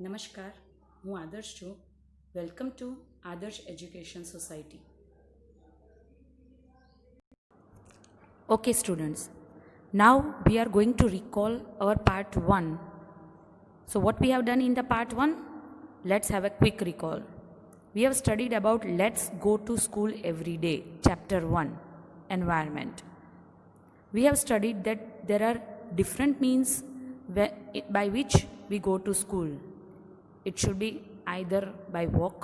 નમસ્કાર, હું આદર્શ છું. વેલકમ ટુ આદર્શ education society. Okay, students. Now we are going to recall our part 1. So, what we have done in the part 1? Let's have a quick recall. We have studied about Let's Go to School Every Day, Chapter 1, Environment. We have studied that there are different means by which we go to school. It should be either by walk,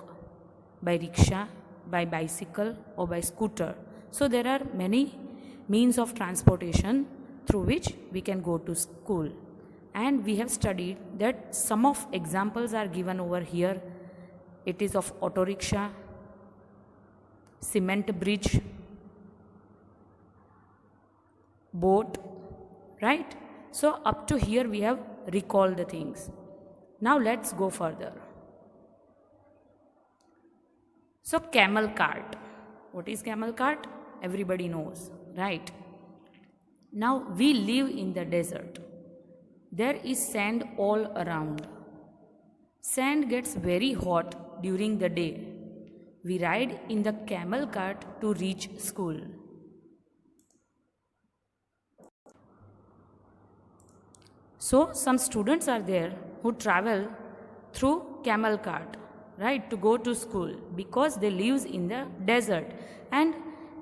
by rickshaw, by bicycle, or by scooter. So there are many means of transportation through which we can go to school. And we have studied that some of examples are given over here. It is of auto rickshaw, cement bridge, boat, right? So up to here we have recalled the things. Now let's go further. So camel cart. What is camel cart? Everybody knows, right? Now we live in the desert. There is sand all around. Sand gets very hot during the day. We ride in the camel cart to reach school. So some students are there who travel through camel cart, right, to go to school because they live in the desert. And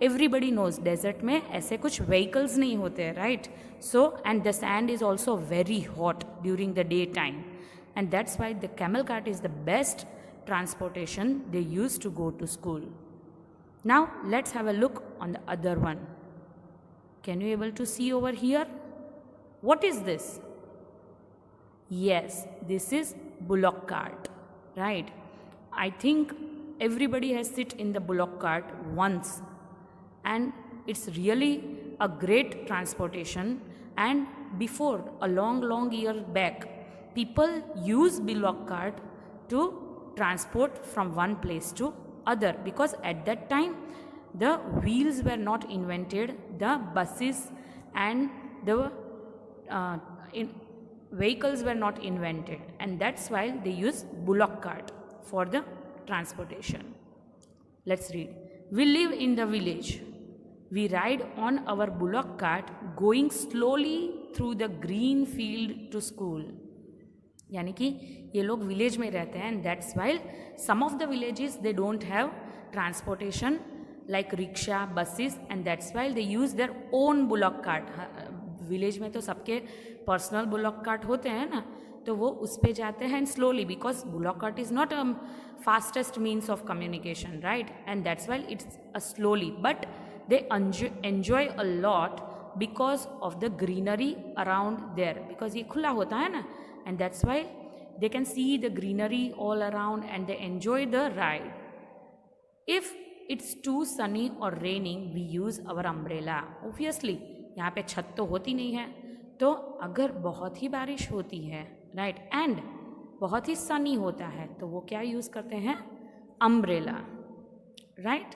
everybody knows desert में ऐसे कुछ vehicles नहीं होते, right? So and the sand is also very hot during the daytime, and that's why the camel cart is the best transportation they use to go to school. Now let's have a look on the other one. Can you able to see over here? What is this? Yes, this is bullock cart, right? I think everybody has sit in the bullock cart once, and it's really a great transportation. And before a long year back, people use bullock cart to transport from one place to other, because at that time the wheels were not invented, the buses and the vehicles were not invented, and that's why they use bullock cart for the transportation. Let's read. We live in the village. We ride on our bullock cart going slowly through the green field to school. यानी कि ये लोग village में रहते हैं, and that's why some of the villages they don't have transportation like rickshaw, buses, and that's why they use their own bullock cart. Village में तो सबके पर्सनल बुलॉक कार्ट होते हैं ना, तो वो उस पे जाते हैं slowly, because bullock cart is not a fastest means of communication, right? And that's why it's a slowly, but they enjoy a lot because of the greenery around there, because ये खुला होता है ना, and that's why they can see the greenery all around and they enjoy the ride. If it's too sunny और raining we use our umbrella. Obviously यहाँ पे छत तो होती नहीं है, तो अगर बहुत ही बारिश होती है, राइट, एंड बहुत ही सनी होता है, तो वो क्या यूज़ करते हैं? Umbrella, right?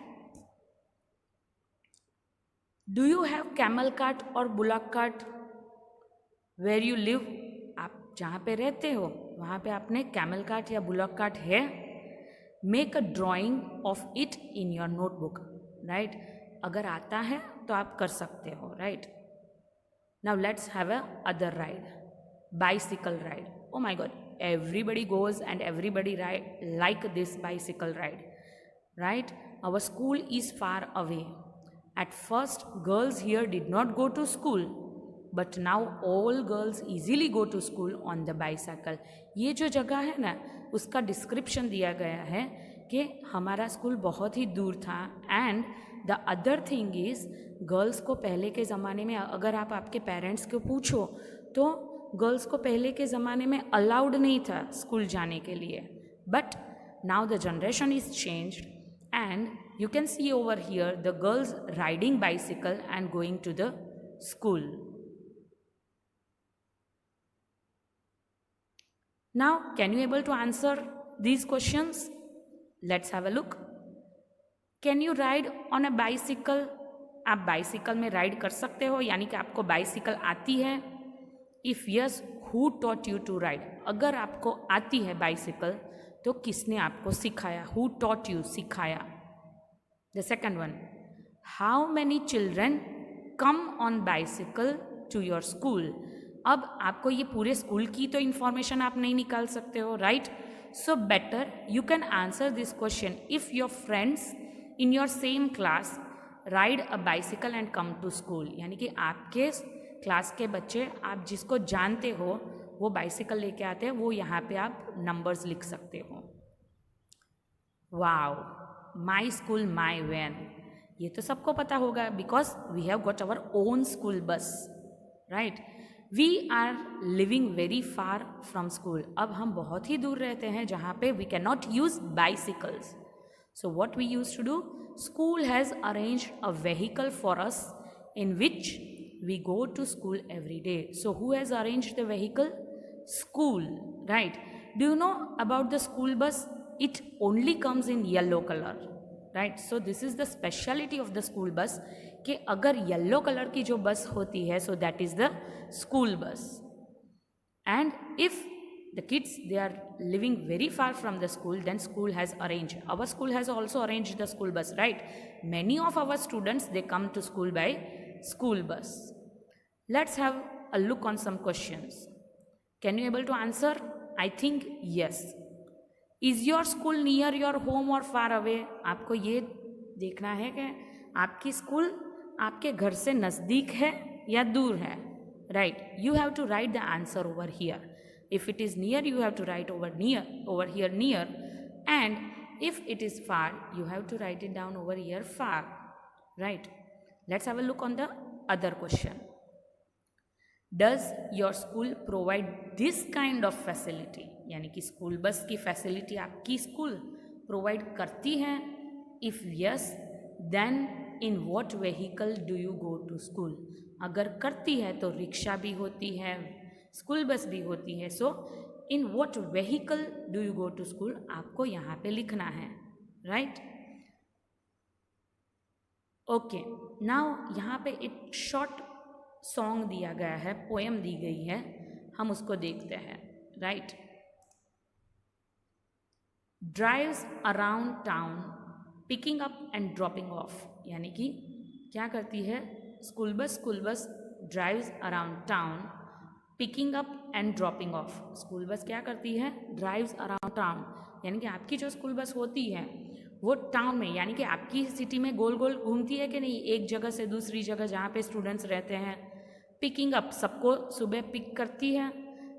Do you have camel cart और bullock cart where you live? आप जहाँ पे रहते हो वहाँ पे आपने कैमल कार्ट या बुलॉक कार्ट है? Make a drawing of it in your notebook, right? अगर आता है तो आप कर सकते हो, right? Now let's have a other ride, bicycle ride. Oh my God, everybody goes and everybody ride like this bicycle ride, right? Our school is far away. At first, girls here did not go to school, but now all girls easily go to school on the bicycle. ये जो जगह है ना, उसका description दिया गया है कि हमारा स्कूल बहुत ही दूर था. And the other thing is, girls को पहले के ज़माने में, अगर आप आपके पेरेंट्स को पूछो तो गर्ल्स को पहले के ज़माने में अलाउड नहीं था स्कूल जाने के लिए. But now the generation is changed, and you can see over here the girls riding bicycle and going to the school. Now, can you able to answer these questions? Let's have a look. Can you ride on a bicycle? आप bicycle में ride कर सकते हो, यानी कि आपको bicycle आती है? If yes, who taught you to ride? अगर आपको आती है बाइसिकल तो किसने आपको सिखाया? हु टॉट यू, सिखाया. The second one, how many children come on bicycle to your school? अब आपको ये पूरे स्कूल की तो इंफॉर्मेशन आप नहीं निकाल सकते हो, right? So better you can answer this question if your friends in your same class ride a bicycle and come to school. यानी कि आपके क्लास के बच्चे, आप जिसको जानते हो वो बाइसिकल लेके आते हैं, वो यहाँ पे आप नंबर्स लिख सकते हो. Wow, my school my van, ये तो सबको पता होगा because we have got our own school bus, right? We are living very far from school. अब हम बहुत ही दूर रहते हैं जहाँ पे we can not use bicycles. So what we use to do, school has arranged a vehicle for us in which we go to school every day. So who has arranged the vehicle? School, right? Do you know about the school bus? It only comes in yellow color, right? So this is the speciality of the school bus कि अगर yellow colour की जो बस होती है, so that is the school bus. And if the kids, they are living very far from the school, then school has arranged. Our school has also arranged the school bus, right? Many of our students, they come to school by school bus. Let's have a look on some questions. Can you able to answer? I think yes. Is your school near your home or far away? आपको ये देखना है कि आपकी school आपके घर से नज़दीक है या दूर है, right? You have to write the answer over here. If it is near, you have to write over here near, and if it is far, you have to write it down over here far, right? Let's have a look on the other question. Does your school provide this kind of facility? यानी कि school bus की facility आपकी school provide करती है? If yes, then in what vehicle do you go to school? अगर करती है तो रिक्शा भी होती है, स्कूल बस भी होती है. So in what vehicle do you go to school, आपको यहाँ पे लिखना है, राइट? ओके, नाउ यहाँ पे एक शॉर्ट सॉन्ग दिया गया है, पोएम दी गई है, हम उसको देखते हैं, right? Drives around town picking up and dropping of. यानी कि क्या करती है school bus drives around town picking up and dropping of. School bus क्या करती है? Drives around town. यानी कि आपकी जो स्कूल बस होती है वो टाउन में, यानी कि आपकी सिटी में गोल गोल घूमती है कि नहीं, एक जगह से दूसरी जगह जहाँ पे स्टूडेंट्स रहते हैं. पिकिंग अप, सबको सुबह पिक करती है,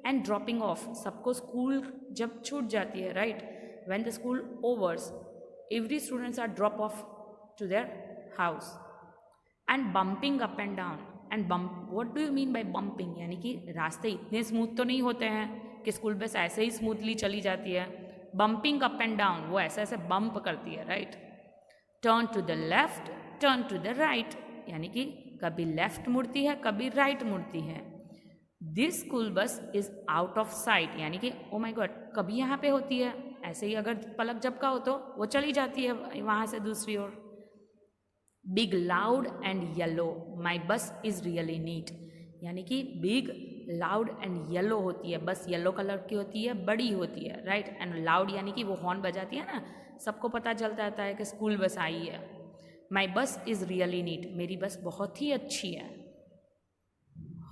एंड ड्रॉपिंग ऑफ, सबको स्कूल जब छूट जाती है, right? When the school overs, every students are drop off to their house. And bumping up and down. And bump, what do you mean by bumping? यानी कि रास्ते इतने स्मूथ तो नहीं होते हैं कि स्कूल बस ऐसे ही स्मूथली चली जाती है. बम्पिंग अप एंड डाउन, वो ऐसे ऐसे बम्प करती है, right? Turn to the left, turn to the right, यानी कि कभी लेफ्ट मुड़ती है, कभी राइट मुड़ती है. This school bus is out of site, यानी कि ओ माय गॉड, कभी यहाँ पे होती है, ऐसे ही अगर पलक झपका हो तो वो चली जाती है वहाँ से दूसरी ओर. Big loud and yellow, my bus is really NEET. यानी कि बिग, लाउड एंड येलो होती है, बस येलो कलर की होती है, बड़ी होती है, राइट? एंड लाउड यानी कि वो हॉर्न बजाती है ना, सबको पता चलता रहता है कि स्कूल बस आई है. माई बस इज़ रियली नीट, मेरी बस बहुत ही अच्छी है.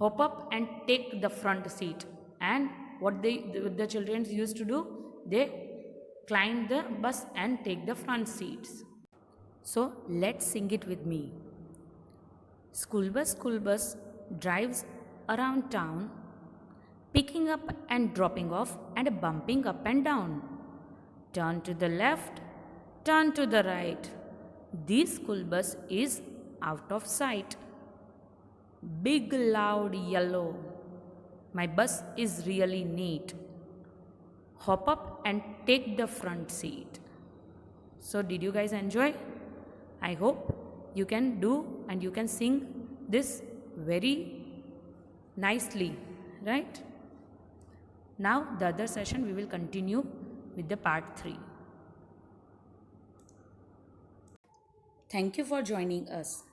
Hop up and take the front seat. And what the children used to do, they climb the bus and take the front seats. So let's sing it with me. School bus drives around town, picking up and dropping off and bumping up and down. Turn to the left, turn to the right. This school bus is out of sight. Big loud yellow, my bus is really neat. Hop up and take the front seat. So did you guys enjoy? I hope you can do and you can sing this very nicely, right? Now the other session we will continue with the part 3. Thank you for joining us.